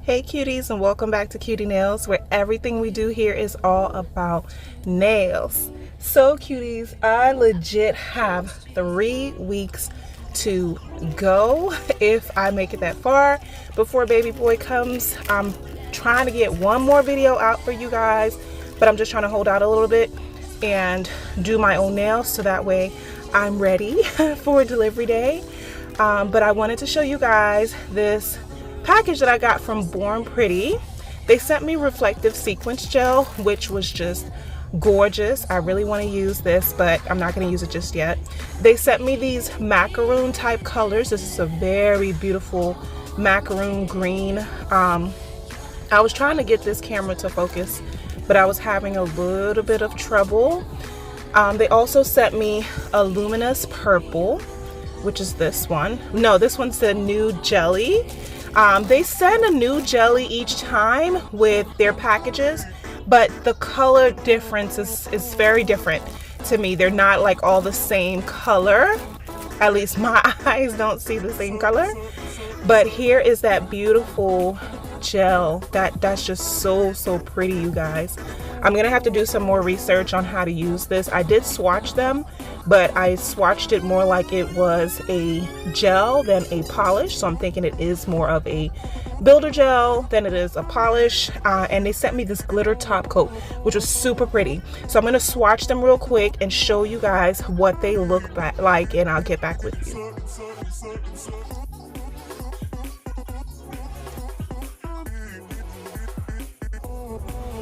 Hey cuties, and welcome back to QutieNails, where everything we do here is all about nails. So cuties, I legit have 3 weeks to go if I make it that far before baby boy comes. I'm trying to get one more video out for you guys, but I'm just trying to hold out a little bit and do my own nails so that way I'm ready for delivery day. But I wanted to show you guys this package that I got from Bornpretty. They sent me reflective sequence gel, which was just gorgeous. I really want to use this, but I'm not going to use it just yet. They sent me these macaroon type colors. This is a very beautiful macaroon green. I was trying to get this camera to focus, but I was having a little bit of trouble. They also sent me a luminous purple, which is this one. No, this one's the new jelly. They send a new jelly each time with their packages, but the color difference is very different to me. They're not like all the same color. At least my eyes don't see the same color. But here is that beautiful gel that's just so pretty, you guys. I'm gonna have to do some more research on how to use this. I did swatch them, but I swatched it more like it was a gel than a polish, so I'm thinking it is more of a builder gel than it is a polish. And they sent me this glitter top coat, which was super pretty. So I'm gonna swatch them real quick and show you guys what they look like, and I'll get back with you.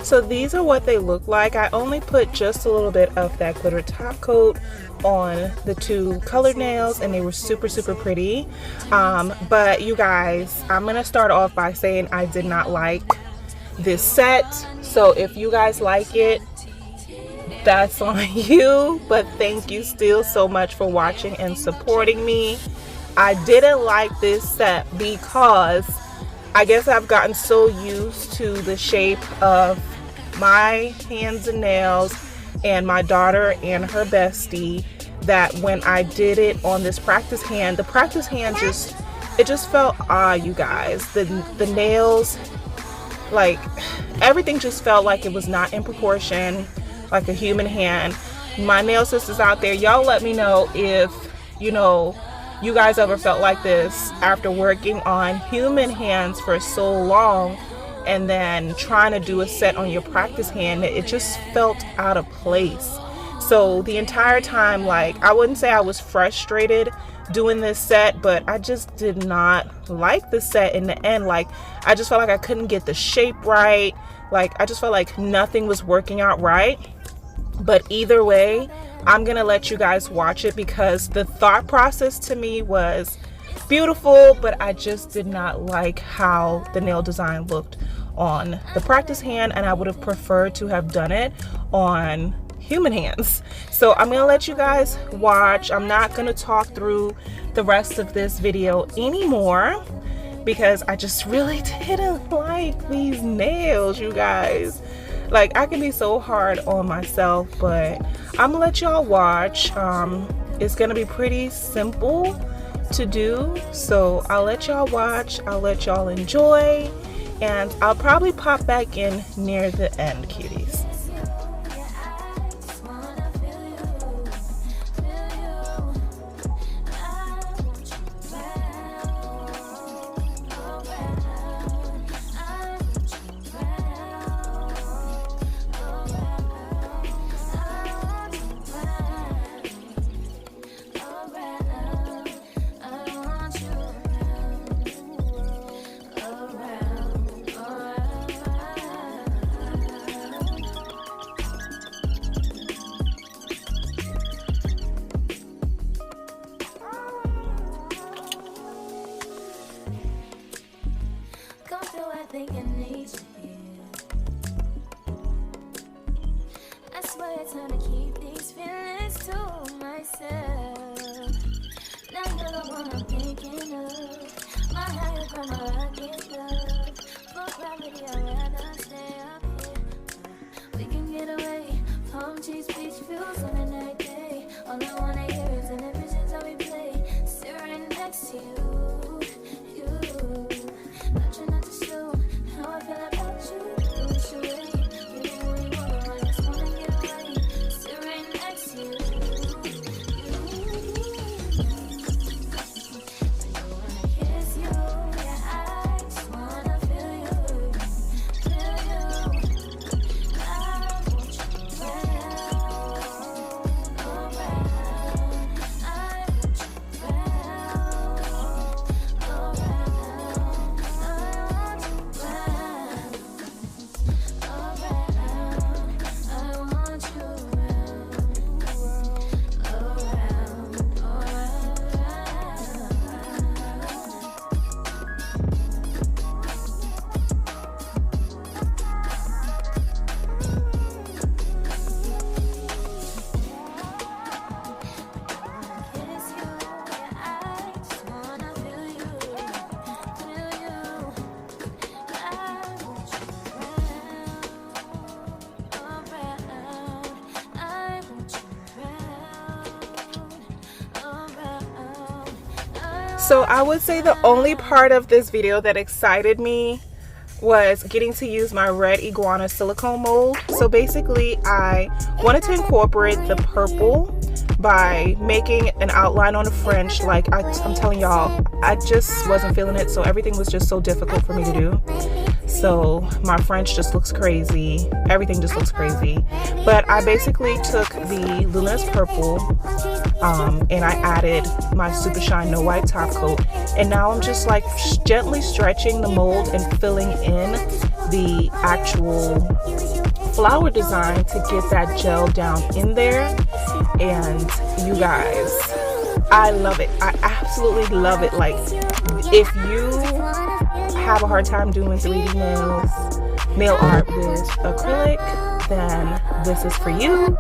So these are what they look like. I only put just a little bit of that glitter top coat on the 2 colored nails, and they were super pretty. But you guys, I'm gonna start off by saying I did not like this set. So if you guys like it, that's on you. But thank you still so much for watching and supporting me. I didn't like this set because I guess I've gotten so used to the shape of my hands and nails and my daughter and her bestie that when I did it on this practice hand, the practice hand just felt odd, you guys. The nails, like everything just felt like it was not in proportion, like a human hand. My nail sisters out there, y'all let me know if you guys ever felt like this after working on human hands for so long and then trying to do a set on your practice hand. It just felt out of place. So the entire time, like, I wouldn't say I was frustrated doing this set, but I just did not like the set in the end. Like, I just felt like I couldn't get the shape right. Like, I just felt like nothing was working out right. But either way, I'm gonna let you guys watch it because the thought process to me was beautiful, but I just did not like how the nail design looked on the practice hand, and I would have preferred to have done it on human hands. So I'm gonna let you guys watch. I'm not gonna talk through the rest of this video anymore because I just really didn't like these nails, you guys. Like, I can be so hard on myself, but I'm gonna let y'all watch. It's gonna be pretty simple to do, so I'll let y'all watch, I'll let y'all enjoy, and I'll probably pop back in near the end, cuties. Think I need you. I swear it's time to keep these feelings to myself. Now you're the one I'm thinking of. My higher ground, my rocket love. For gravity, I'd rather stay up here. We can get away. Palm trees, beach views on a night day. All I wanna hear is an visions how we play. Sit right next to you. Not trying not to show. So I would say the only part of this video that excited me was getting to use my red Iguana silicone mold. So basically I wanted to incorporate the purple by making an outline on the fringe. Like I'm telling y'all, I just wasn't feeling it, so everything was just so difficult for me to do. So my French just looks crazy, everything just looks crazy. But I basically took the luminous purple and I added my super shine no white top coat, and now I'm just like gently stretching the mold and filling in the actual flower design to get that gel down in there. And you guys, I love it. I absolutely love it. Like, if you have a hard time doing 3D nail art with acrylic, then this is for you.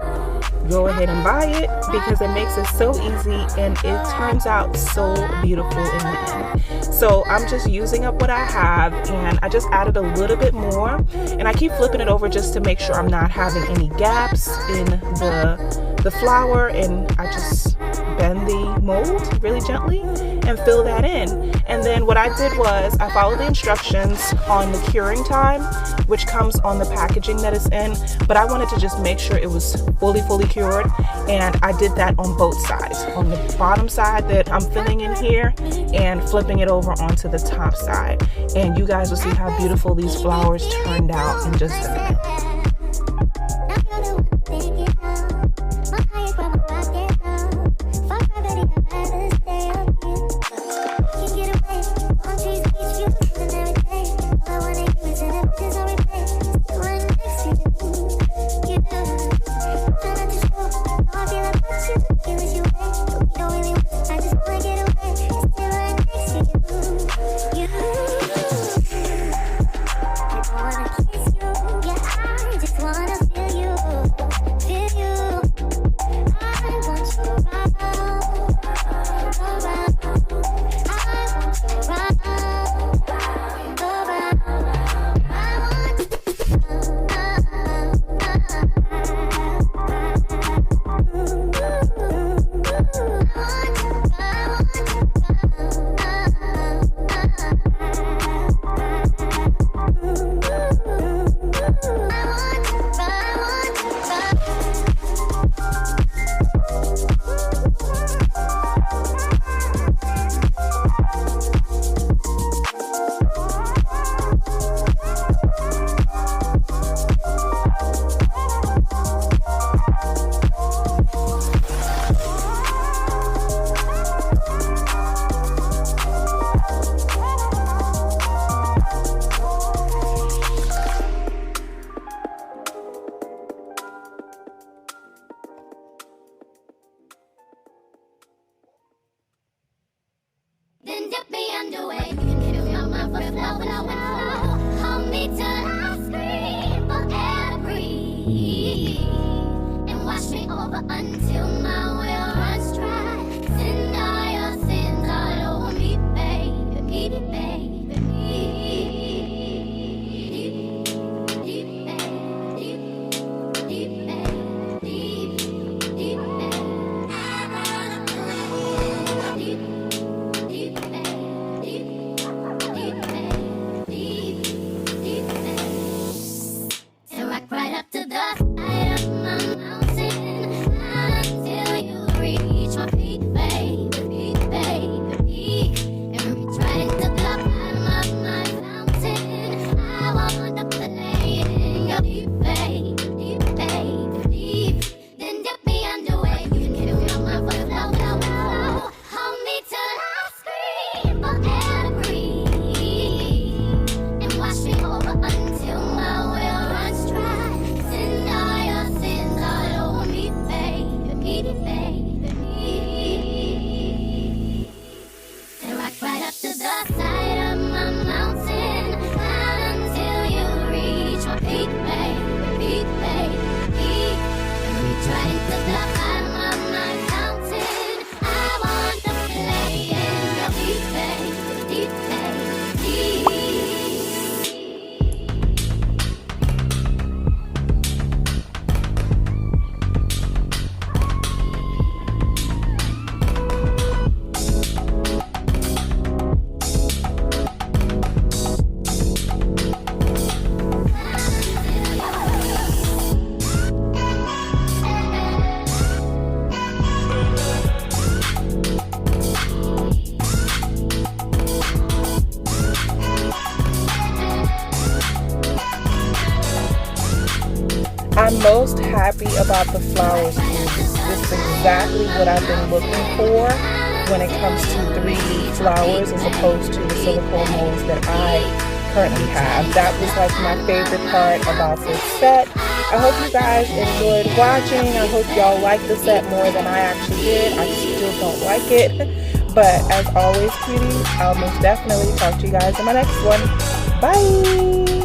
Go ahead and buy it because it makes it so easy and it turns out so beautiful in the end. So I'm just using up what I have, and I just added a little bit more, and I keep flipping it over just to make sure I'm not having any gaps in the flower, and I just bend the mold really gently and fill that in. And then what I did was I followed the instructions on the curing time, which comes on the packaging that it's in, but I wanted to just make sure it was fully cured, and I did that on both sides, on the bottom side that I'm filling in here and flipping it over onto the top side. And you guys will see how beautiful these flowers turned out in just a minute. Then dip me underway. Fill my foot, flow. Hold me till I scream for air to breathe. And wash me over until my well runs dry. Send all your sins all over me, baby, baby. Right up to the side of my mountain until most happy about the flowers cuties. This is exactly what I've been looking for when it comes to 3D flowers as opposed to the silicone molds that I currently have. That was like my favorite part about this set. I hope you guys enjoyed watching. I hope y'all like the set more than I actually did. I still don't like it. But as always, cuties, I'll most definitely talk to you guys in my next one. Bye!